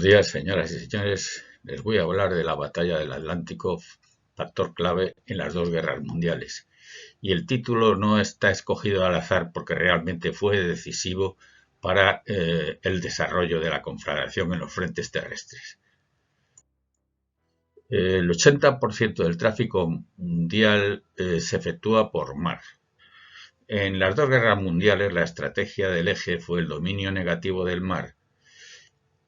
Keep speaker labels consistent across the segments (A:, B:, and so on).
A: días, señoras y señores. Les voy a hablar de la batalla del Atlántico, factor clave en las dos guerras mundiales. Y el título no está escogido al azar porque realmente fue decisivo para el desarrollo de la conflagración en los frentes terrestres. El 80% del tráfico mundial se efectúa por mar. En las dos guerras mundiales, la estrategia del eje fue el dominio negativo del mar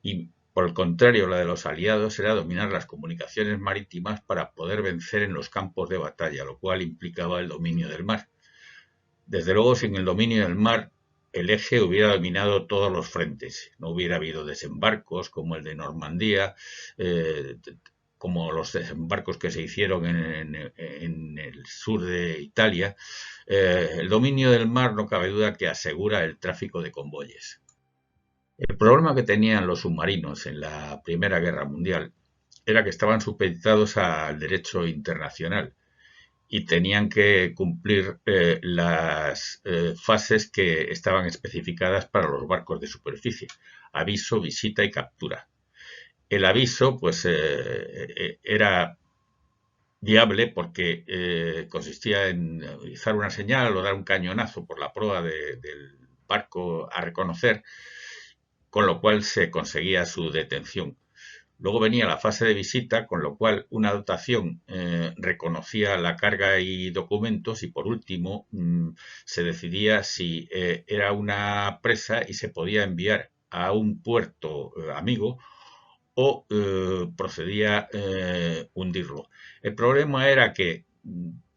A: y, por el contrario, la de los aliados era dominar las comunicaciones marítimas para poder vencer en los campos de batalla, lo cual implicaba el dominio del mar. Desde luego, sin el dominio del mar, el eje hubiera dominado todos los frentes. No hubiera habido desembarcos como el de Normandía, como los desembarcos que se hicieron en el sur de Italia. El dominio del mar, no cabe duda, que asegura el tráfico de convoyes. El problema que tenían los submarinos en la Primera Guerra Mundial era que estaban supeditados al derecho internacional y tenían que cumplir las fases que estaban especificadas para los barcos de superficie: aviso, visita y captura. El aviso, pues, era viable porque consistía en izar una señal o dar un cañonazo por la proa del barco a reconocer, con lo cual se conseguía su detención. Luego venía la fase de visita, con lo cual una dotación reconocía la carga y documentos, y por último se decidía si era una presa y se podía enviar a un puerto amigo o procedía hundirlo. El problema era que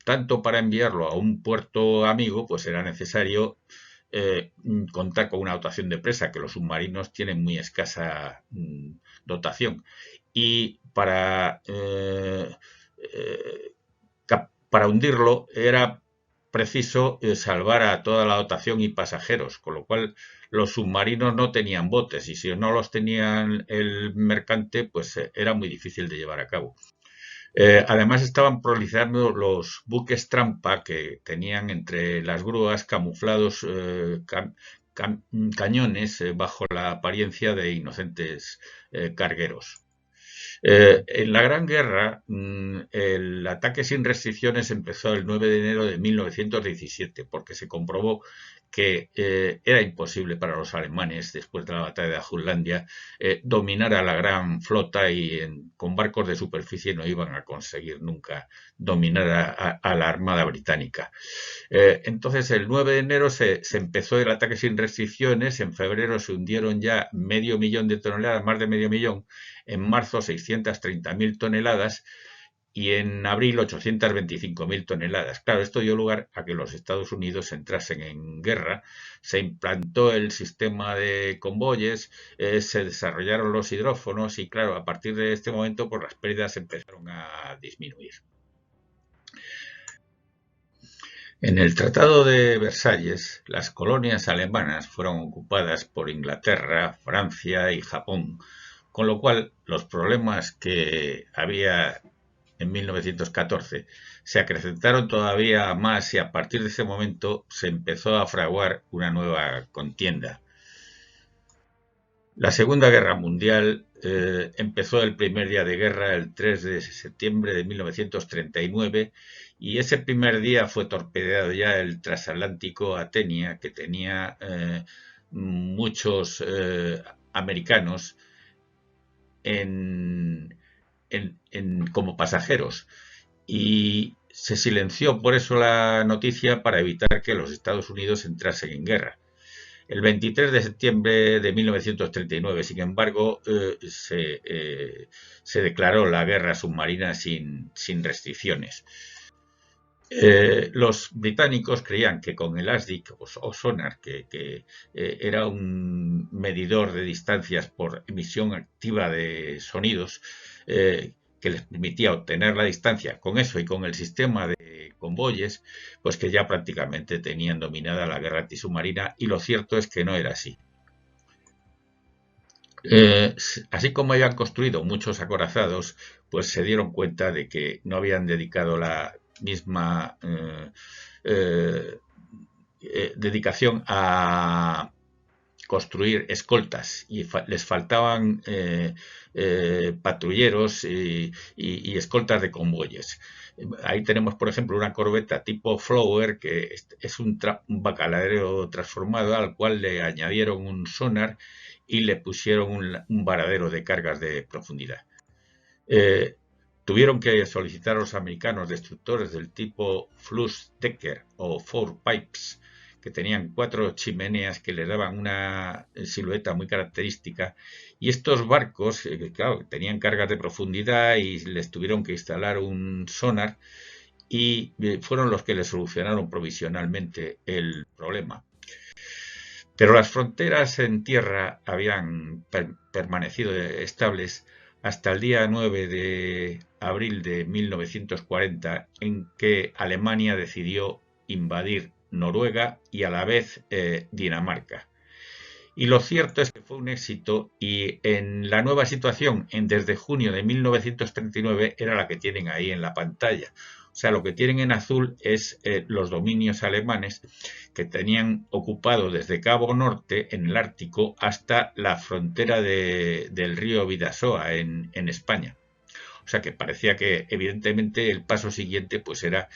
A: tanto para enviarlo a un puerto amigo, pues era necesario contar con una dotación de presa, que los submarinos tienen muy escasa dotación, y para hundirlo era preciso salvar a toda la dotación y pasajeros, con lo cual los submarinos no tenían botes, y si no los tenían el mercante, pues era muy difícil de llevar a cabo. Además, estaban proliferando los buques trampa, que tenían entre las grúas camuflados cañones bajo la apariencia de inocentes cargueros. En la Gran Guerra, el ataque sin restricciones empezó el 9 de enero de 1917, porque se comprobó que era imposible para los alemanes, después de la batalla de Jutlandia, dominar a la gran flota, y con barcos de superficie no iban a conseguir nunca dominar a la Armada Británica. Entonces, el 9 de enero se empezó el ataque sin restricciones. En febrero se hundieron ya 500.000 de toneladas, más de 500.000. En marzo 630.000 toneladas y en abril 825.000 toneladas. Claro, esto dio lugar a que los Estados Unidos entrasen en guerra. Se implantó el sistema de convoyes, se desarrollaron los hidrófonos y, claro, a partir de este momento, pues las pérdidas empezaron a disminuir. En el Tratado de Versalles, las colonias alemanas fueron ocupadas por Inglaterra, Francia y Japón, con lo cual los problemas que había en 1914 se acrecentaron todavía más, y a partir de ese momento se empezó a fraguar una nueva contienda. La Segunda Guerra Mundial empezó el primer día de guerra, el 3 de septiembre de 1939, y ese primer día fue torpedeado ya el transatlántico Athenia, que tenía muchos americanos como pasajeros, y se silenció por eso la noticia para evitar que los Estados Unidos entrasen en guerra. El 23 de septiembre de 1939, sin embargo, se declaró la guerra submarina sin restricciones. Los británicos creían que con el ASDIC o sonar, que era un medidor de distancias por emisión activa de sonidos, que les permitía obtener la distancia, con eso y con el sistema de convoyes, pues que ya prácticamente tenían dominada la guerra antisubmarina, y lo cierto es que no era así. Así como habían construido muchos acorazados, pues se dieron cuenta de que no habían dedicado la misma dedicación a construir escoltas y les faltaban patrulleros y escoltas de convoyes. Ahí tenemos, por ejemplo, una corbeta tipo Flower, que es un bacaladero transformado al cual le añadieron un sonar y le pusieron un varadero de cargas de profundidad. Tuvieron que solicitar a los americanos destructores del tipo Fluss-Decker o Four Pipes, que tenían 4 chimeneas que le daban una silueta muy característica, y estos barcos, claro, tenían cargas de profundidad y les tuvieron que instalar un sonar, y fueron los que le solucionaron provisionalmente el problema. Pero las fronteras en tierra habían permanecido estables hasta el día 9 de abril de 1940, en que Alemania decidió invadir Noruega y a la vez Dinamarca. Y lo cierto es que fue un éxito, y en la nueva situación, desde junio de 1939, era la que tienen ahí en la pantalla. O sea, lo que tienen en azul es los dominios alemanes que tenían ocupado desde Cabo Norte, en el Ártico, hasta la frontera del río Bidasoa, en España. O sea, que parecía que, evidentemente, el paso siguiente pues era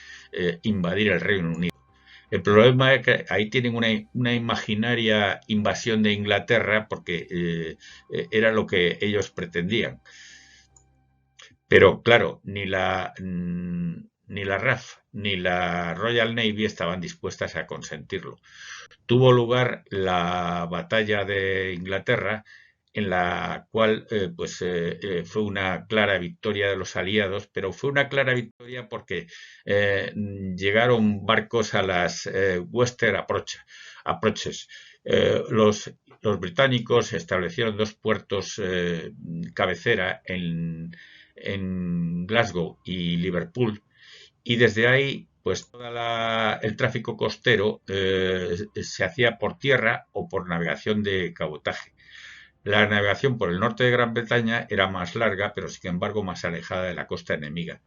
A: invadir el Reino Unido. El problema es que ahí tienen una imaginaria invasión de Inglaterra, porque era lo que ellos pretendían. Pero claro, ni la RAF ni la Royal Navy estaban dispuestas a consentirlo. Tuvo lugar la batalla de Inglaterra, en la cual fue una clara victoria de los aliados, pero fue una clara victoria porque llegaron barcos a las Western Approaches. Los británicos establecieron 2 puertos cabecera en Glasgow y Liverpool, y desde ahí pues todo el tráfico costero se hacía por tierra o por navegación de cabotaje. La navegación por el norte de Gran Bretaña era más larga, pero sin embargo más alejada de la costa enemiga.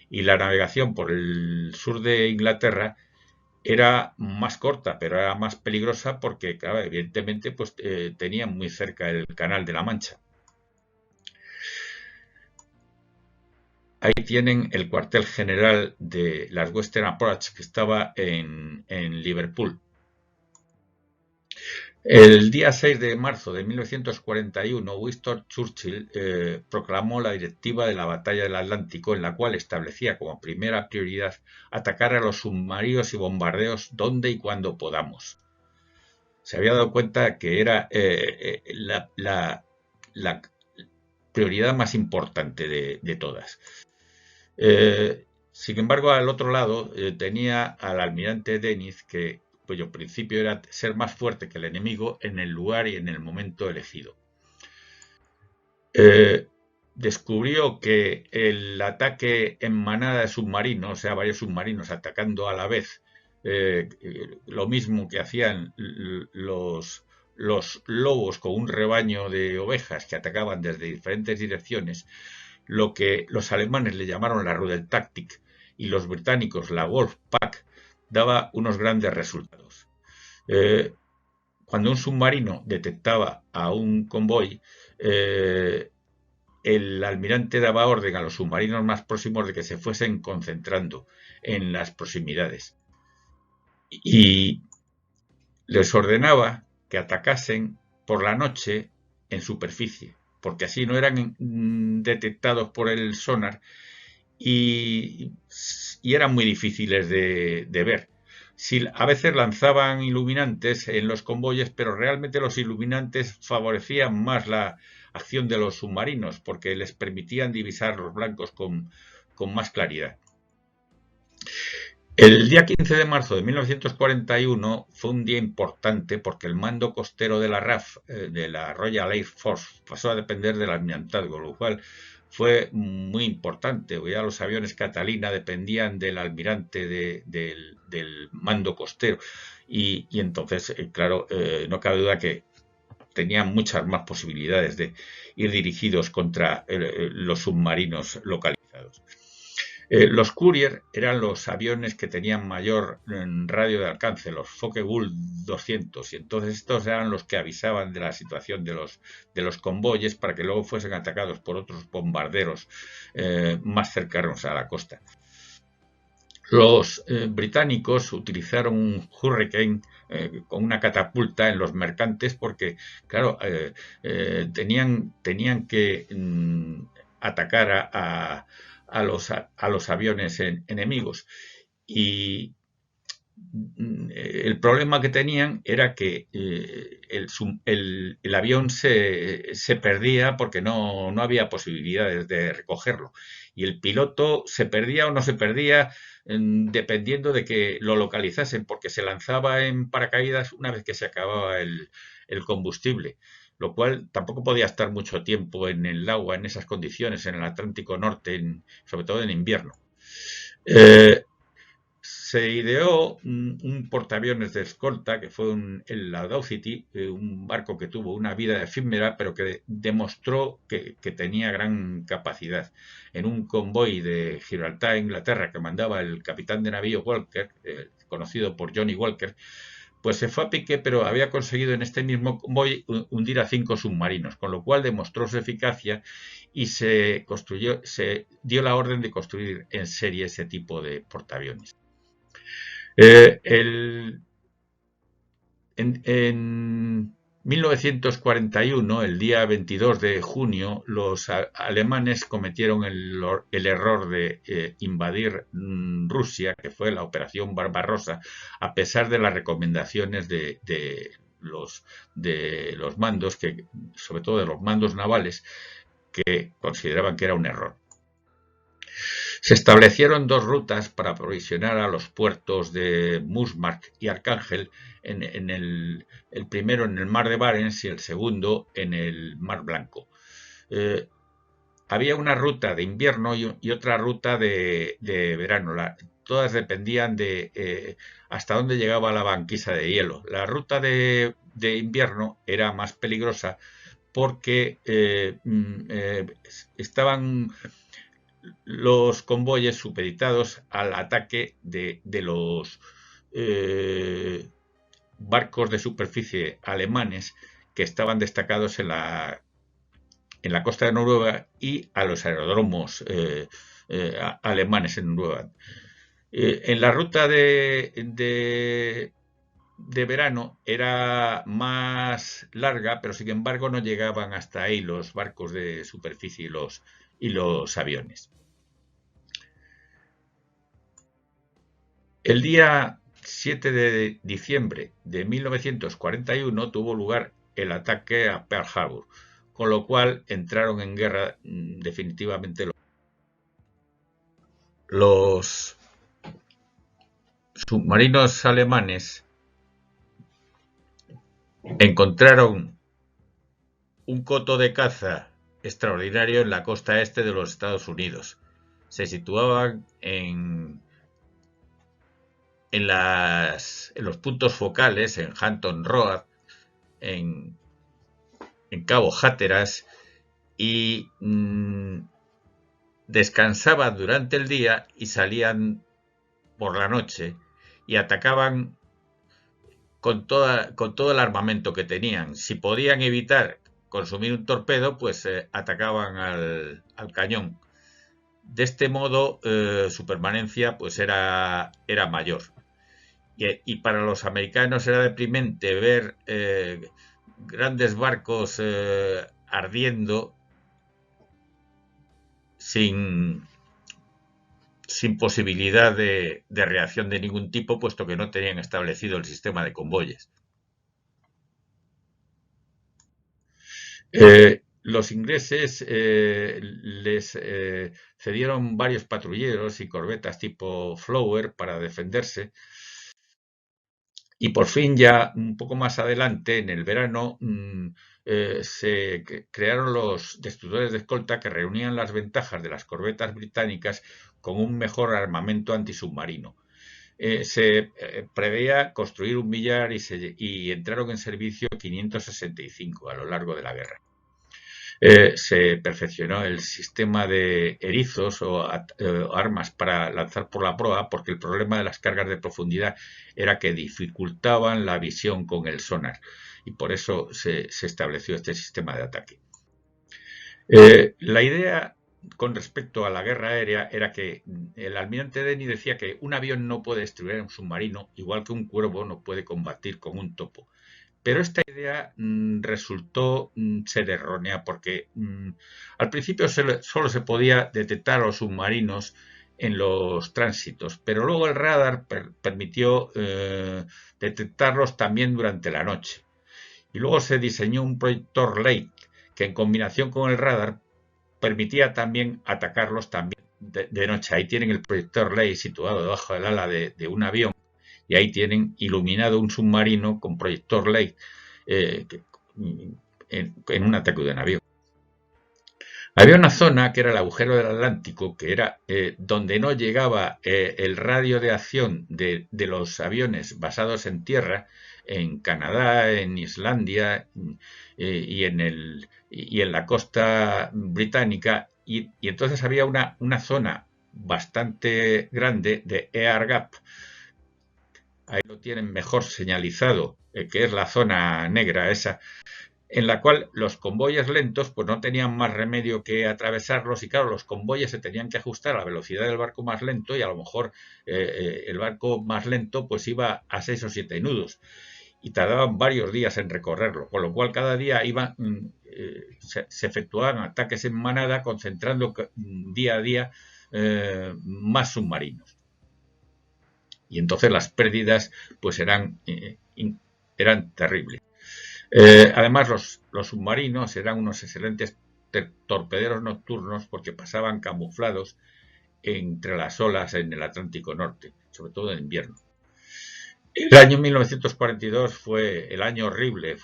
A: Y la navegación por el sur de Inglaterra era más corta, pero era más peligrosa porque, claro, evidentemente, pues tenían muy cerca el Canal de la Mancha. Ahí tienen el cuartel general de las Western Approach, que estaba en Liverpool. El día 6 de marzo de 1941, Winston Churchill proclamó la directiva de la Batalla del Atlántico, en la cual establecía como primera prioridad atacar a los submarinos y bombardeos donde y cuando podamos. Se había dado cuenta que era la prioridad más importante de todas. Sin embargo, al otro lado tenía al almirante Deniz, que cuyo principio era ser más fuerte que el enemigo en el lugar y en el momento elegido. Descubrió que el ataque en manada de submarinos, o sea, varios submarinos atacando a la vez, lo mismo que hacían los lobos con un rebaño de ovejas que atacaban desde diferentes direcciones, lo que los alemanes le llamaron la Rudeltaktik y los británicos la Wolfpack, daba unos grandes resultados. Cuando un submarino detectaba a un convoy, el almirante daba orden a los submarinos más próximos de que se fuesen concentrando en las proximidades y les ordenaba que atacasen por la noche en superficie, porque así no eran detectados por el sonar y eran muy difíciles de ver. A veces lanzaban iluminantes en los convoyes, pero realmente los iluminantes favorecían más la acción de los submarinos, porque les permitían divisar los blancos con más claridad. El día 15 de marzo de 1941 fue un día importante porque el mando costero de la RAF, de la Royal Air Force, pasó a depender del almirantazgo, lo cual fue muy importante. Ya los aviones Catalina dependían del almirante del mando costero y entonces, claro, no cabe duda que tenían muchas más posibilidades de ir dirigidos contra los submarinos localizados. Los Courier eran los aviones que tenían mayor radio de alcance, los Focke-Wulf 200, y entonces estos eran los que avisaban de la situación de los convoyes para que luego fuesen atacados por otros bombarderos más cercanos a la costa. Los británicos utilizaron un Hurricane con una catapulta en los mercantes porque, claro, tenían que atacar a los aviones enemigos. Y el problema que tenían era que el avión se perdía porque no había posibilidades de recogerlo. Y el piloto se perdía o no se perdía dependiendo de que lo localizasen, porque se lanzaba en paracaídas una vez que se acababa el combustible, lo cual tampoco podía estar mucho tiempo en el agua en esas condiciones, en el Atlántico Norte, sobre todo en invierno. Eh, Se ideó un portaaviones de escolta que fue el Audacity, un barco que tuvo una vida efímera, pero que demostró que tenía gran capacidad. En un convoy de Gibraltar a Inglaterra que mandaba el capitán de navío Walker, conocido por Johnny Walker, pues se fue a pique, pero había conseguido en este mismo convoy hundir a 5 submarinos, con lo cual demostró su eficacia y se dio la orden de construir en serie ese tipo de portaaviones. Eh, el, en 1941, el día 22 de junio, los alemanes cometieron el error de invadir Rusia, que fue la Operación Barbarossa, a pesar de las recomendaciones de los mandos, sobre todo de los mandos navales, que consideraban que era un error. Se establecieron dos rutas para aprovisionar a los puertos de Musmark y Arcángel, el primero en el mar de Barents y el segundo en el mar Blanco. Había una ruta de invierno y otra ruta de verano. Todas dependían de hasta dónde llegaba la banquisa de hielo. La ruta de invierno era más peligrosa porque estaban los convoyes supeditados al ataque de los barcos de superficie alemanes que estaban destacados en la costa de Noruega y a los aeródromos alemanes en Noruega. En la ruta de verano era más larga, pero sin embargo no llegaban hasta ahí los barcos de superficie y los aviones. El día 7 de diciembre de 1941 tuvo lugar el ataque a Pearl Harbor, con lo cual entraron en guerra definitivamente los submarinos alemanes. Encontraron un coto de caza extraordinario en la costa este de los Estados Unidos. Se situaban en los puntos focales, en Hampton Road, en Cabo Hatteras, y descansaban durante el día y salían por la noche y atacaban con todo el armamento que tenían. Si podían evitar consumir un torpedo, pues atacaban al cañón. De este modo su permanencia pues era mayor. Y para los americanos era deprimente ver grandes barcos ardiendo sin posibilidad de reacción de ningún tipo, puesto que no tenían establecido el sistema de convoyes. Los ingleses les cedieron varios patrulleros y corbetas tipo Flower para defenderse. Y por fin, ya un poco más adelante, en el verano, se crearon los destructores de escolta que reunían las ventajas de las corbetas británicas con un mejor armamento antisubmarino. Se preveía construir 1 millar y entraron en servicio 565 a lo largo de la guerra. Se perfeccionó el sistema de erizos o armas para lanzar por la proa, porque el problema de las cargas de profundidad era que dificultaban la visión con el sonar, y por eso se estableció este sistema de ataque. La idea con respecto a la guerra aérea era que el almirante Denny decía que un avión no puede destruir a un submarino, igual que un cuervo no puede combatir con un topo. Pero esta idea resultó ser errónea porque al principio solo se podía detectar a los submarinos en los tránsitos, pero luego el radar permitió detectarlos también durante la noche. Y luego se diseñó un proyector Lake que en combinación con el radar permitía también atacarlos también de noche. Ahí tienen el proyector Lake situado debajo del ala de un avión, y ahí tienen iluminado un submarino con proyector Lake en un ataque de un avión. Había una zona que era el agujero del Atlántico, que era donde no llegaba el radio de acción de los aviones basados en tierra, en Canadá, en Islandia y en la costa británica, y entonces había una zona bastante grande de air gap. Ahí lo tienen mejor señalizado, que es la zona negra esa, en la cual los convoyes lentos pues no tenían más remedio que atravesarlos, y claro, los convoyes se tenían que ajustar a la velocidad del barco más lento, y a lo mejor el barco más lento pues iba a 6 o 7 nudos y tardaban varios días en recorrerlo, con lo cual cada día se efectuaban ataques en manada, concentrando día a día más submarinos. Y entonces las pérdidas pues eran terribles. Además, los submarinos eran unos excelentes torpederos nocturnos porque pasaban camuflados entre las olas en el Atlántico Norte, sobre todo en invierno. El año 1942 fue el año horrible,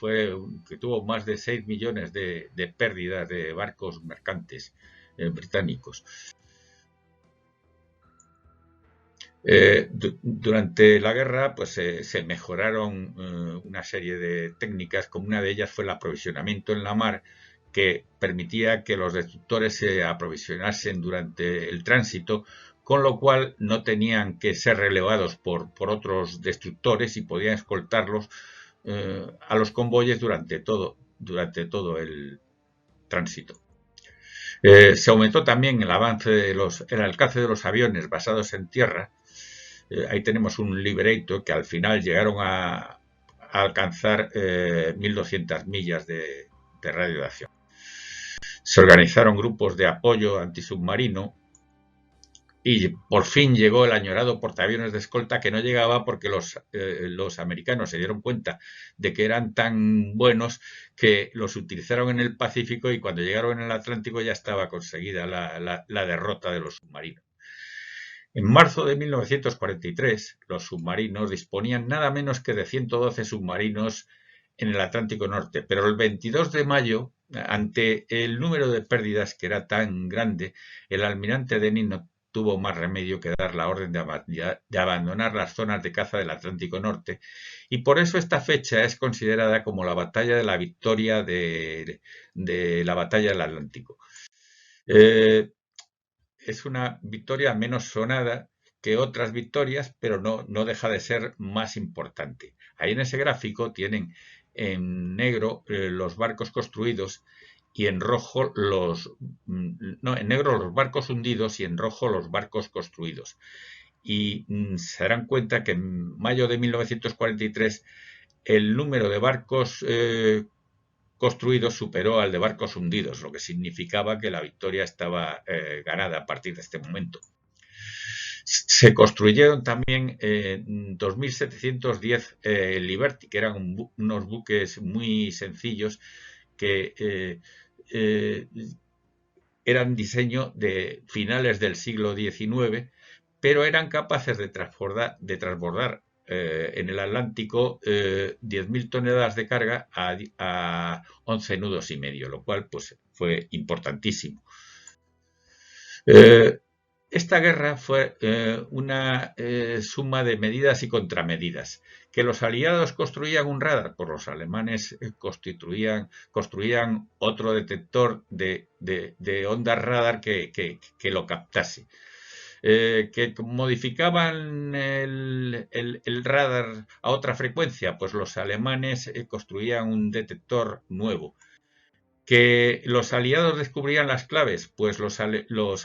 A: que tuvo más de 6 millones de pérdidas de barcos mercantes británicos. Durante la guerra pues se mejoraron una serie de técnicas, como una de ellas fue el aprovisionamiento en la mar, que permitía que los destructores se aprovisionasen durante el tránsito, con lo cual no tenían que ser relevados por otros destructores y podían escoltarlos a los convoyes durante todo el tránsito. Se aumentó también el alcance de los aviones basados en tierra. Ahí tenemos un Liberator que al final llegaron a alcanzar 1.200 millas de radio de acción. Se organizaron grupos de apoyo antisubmarino y por fin llegó el añorado portaaviones de escolta, que no llegaba porque los americanos se dieron cuenta de que eran tan buenos que los utilizaron en el Pacífico, y cuando llegaron en el Atlántico ya estaba conseguida la derrota de los submarinos. En marzo de 1943, los submarinos disponían nada menos que de 112 submarinos en el Atlántico Norte, pero el 22 de mayo, ante el número de pérdidas que era tan grande, el almirante Denny no tuvo más remedio que dar la orden de abandonar las zonas de caza del Atlántico Norte, y por eso esta fecha es considerada como la batalla de la victoria de la batalla del Atlántico. Es una victoria menos sonada que otras victorias, pero no deja de ser más importante. Ahí en ese gráfico tienen en negro los barcos construidos, y en rojo en negro los barcos hundidos y en rojo los barcos construidos. Y se darán cuenta que en mayo de 1943 el número de barcos construidos superó al de barcos hundidos, lo que significaba que la victoria estaba ganada a partir de este momento. Se construyeron también 2.710 Liberty, que eran unos buques muy sencillos que eran diseño de finales del siglo XIX, pero eran capaces de transbordar en el Atlántico 10.000 toneladas de carga a 11 nudos y medio, lo cual pues fue importantísimo. Esta guerra fue una suma de medidas y contramedidas. Que los aliados construían un radar, pues los alemanes construían otro detector de ondas radar que lo captase. Que modificaban el radar a otra frecuencia, pues los alemanes construían un detector nuevo. Que los aliados descubrían las claves, pues los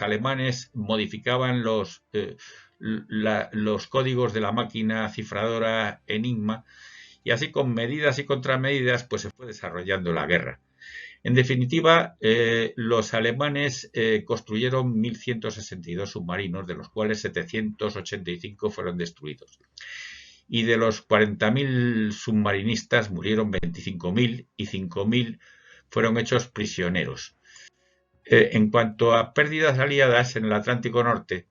A: alemanes modificaban los códigos de la máquina cifradora Enigma, y así con medidas y contramedidas pues se fue desarrollando la guerra. En definitiva, los alemanes construyeron 1.162 submarinos, de los cuales 785 fueron destruidos. Y de los 40.000 submarinistas murieron 25.000 y 5.000 fueron hechos prisioneros. En cuanto a pérdidas aliadas en el Atlántico Norte,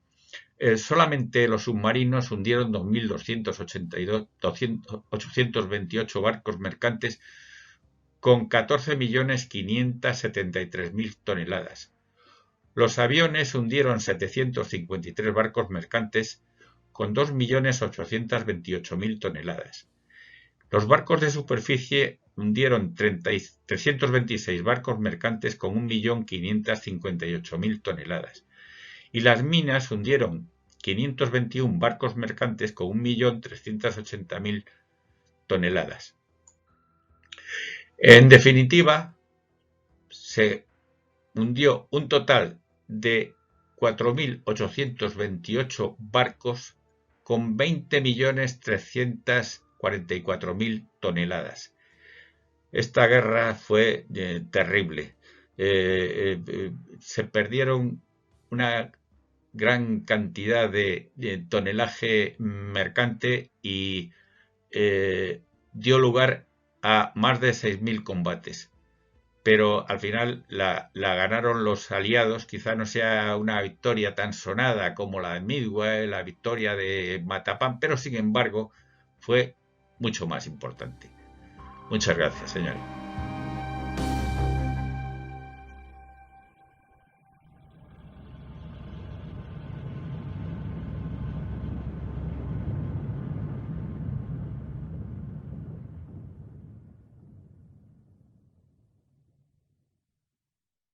A: solamente los submarinos hundieron 2.828 barcos mercantes con 14.573.000 toneladas. Los aviones hundieron 753 barcos mercantes con 2.828.000 toneladas. Los barcos de superficie hundieron 326 barcos mercantes con 1.558.000 toneladas. Y las minas hundieron 521 barcos mercantes con 1.380.000 toneladas. En definitiva, se hundió un total de 4.828 barcos con 20.344.000 toneladas. Esta guerra fue terrible. Se perdieron una gran cantidad de tonelaje mercante y dio lugar a más de 6.000 combates. Pero al final la ganaron los aliados. Quizá no sea una victoria tan sonada como la de Midway, la victoria de Matapan, pero sin embargo fue mucho más importante. Muchas gracias, señores.